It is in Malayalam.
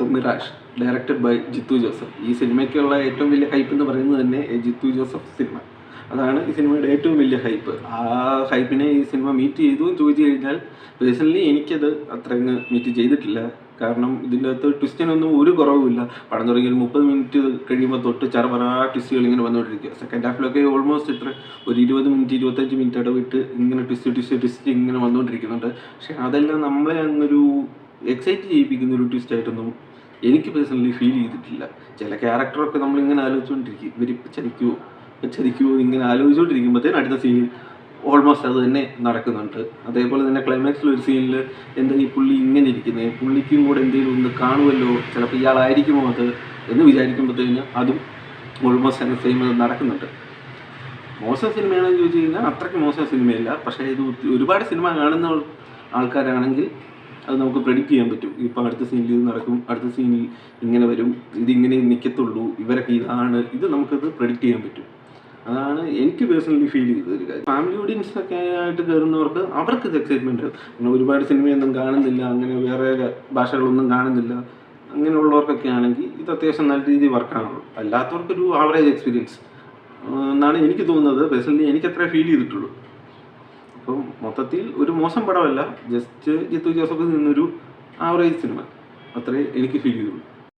The mirage directed by Jeethu Joseph. ഈ സിനിമയ്ക്കുള്ള ഏറ്റവും വലിയ ഹൈപ്പ് എന്ന് പറയുന്നത് തന്നെ ജിത്തു ജോസഫ് സിനിമ. അതാണ് ഈ സിനിമയുടെ ഏറ്റവും വലിയ ഹൈപ്പ്. ആ ഹൈപ്പിനെ ഈ സിനിമ മീറ്റ് ചെയ്തു എന്ന് ചോദിച്ചു കഴിഞ്ഞാൽ പേഴ്സണലി എനിക്കത് അത്ര അങ്ങ് മീറ്റ് ചെയ്തിട്ടില്ല. കാരണം ഇതിൻ്റെ അകത്ത് ട്വിസ്റ്റിനൊന്നും ഒരു കുറവുമില്ല. പടം തുടങ്ങിയ 30 മിനിറ്റ് കഴിയുമ്പോൾ തൊട്ട് ചറപറ ട്വിസ്റ്റുകൾ ഇങ്ങനെ വന്നുകൊണ്ടിരിക്കുക. സെക്കൻഡ് ഹാഫിലൊക്കെ ഓൾമോസ്റ്റ് ഇത്ര ഒരു 20 മിനിറ്റ് 25 മിനിറ്റ് ഇടവിട്ട് ഇങ്ങനെ ട്വിസ്റ്റ് ഇങ്ങനെ വന്നുകൊണ്ടിരിക്കുന്നുണ്ട്. പക്ഷേ അതെല്ലാം നമ്മളെ അങ്ങൊരു എക്സൈറ്റ് ചെയ്യിപ്പിക്കുന്ന ഒരു ട്വിസ്റ്റായിട്ടൊന്നും എനിക്ക് പേഴ്സണലി ഫീൽ ചെയ്തിട്ടില്ല. ചില ക്യാരക്ടറൊക്കെ നമ്മളിങ്ങനെ ആലോചിച്ചുകൊണ്ടിരിക്കും, ഇവരിപ്പോൾ ചതിക്കുമോ ഇങ്ങനെ ആലോചിച്ചുകൊണ്ടിരിക്കുമ്പോഴത്തേന് അടുത്ത സീനിൽ ഓൾമോസ്റ്റ് അത് തന്നെ നടക്കുന്നുണ്ട്. അതേപോലെ തന്നെ ക്ലൈമാക്സിൽ ഒരു സീനിൽ എന്താ ഈ പുള്ളി ഇങ്ങനെ ഇരിക്കുന്നത്, പുള്ളിക്കും കൂടെ എന്തെങ്കിലും ഒന്ന് കാണുമല്ലോ, ചിലപ്പോൾ ഇയാളായിരിക്കുമോ അത് എന്ന് വിചാരിക്കുമ്പോഴത്തേന് അതും ഓൾമോസ്റ്റ് തന്നെ സെയിം നടക്കുന്നുണ്ട്. മോശം സിനിമയാണെന്ന് ചോദിച്ചു കഴിഞ്ഞാൽ അത്രയ്ക്ക് മോശം സിനിമയല്ല. പക്ഷേ ഇത് ഒരുപാട് സിനിമ കാണുന്ന ആൾക്കാരാണെങ്കിൽ അത് നമുക്ക് പ്രെഡിക്റ്റ് ചെയ്യാൻ പറ്റും. ഇപ്പോൾ അടുത്ത സീനിൽ ഇത് നടക്കും, അടുത്ത സീനിൽ ഇങ്ങനെ വരും, ഇതിങ്ങനെ നിൽക്കത്തുള്ളൂ, ഇവരൊക്കെ ഇതാണ്, ഇത് നമുക്കത് പ്രെഡിക്റ്റ് ചെയ്യാൻ പറ്റും. അതാണ് എനിക്ക് പേഴ്സണലി ഫീൽ ചെയ്തത് ഒരു കാര്യം. ഫാമിലി ഓഡിയൻസൊക്കെ ആയിട്ട് കയറുന്നവർക്ക് അവർക്ക് ഇത് എക്സൈറ്റ്മെൻറ്റ്. പിന്നെ ഒരുപാട് സിനിമയൊന്നും കാണുന്നില്ല, അങ്ങനെ വേറെ ഭാഷകളൊന്നും കാണുന്നില്ല, അങ്ങനെയുള്ളവർക്കൊക്കെ ആണെങ്കിൽ ഇത് അത്യാവശ്യം നല്ല രീതിയിൽ വർക്കാണുള്ളൂ. അല്ലാത്തവർക്കൊരു ആവറേജ് എക്സ്പീരിയൻസ് എന്നാണ് എനിക്ക് തോന്നുന്നത്. പേഴ്സണലി എനിക്കത്രേ ഫീൽ ചെയ്തിട്ടുള്ളൂ. അപ്പം മൊത്തത്തിൽ ഒരു മോശം പടമല്ല, ജസ്റ്റ് ജിത്തു ജോസഫ് നിന്നൊരു ആവറേജ് സിനിമ, അത്രേ എനിക്ക് ഫീൽ ചെയ്തുള്ളൂ.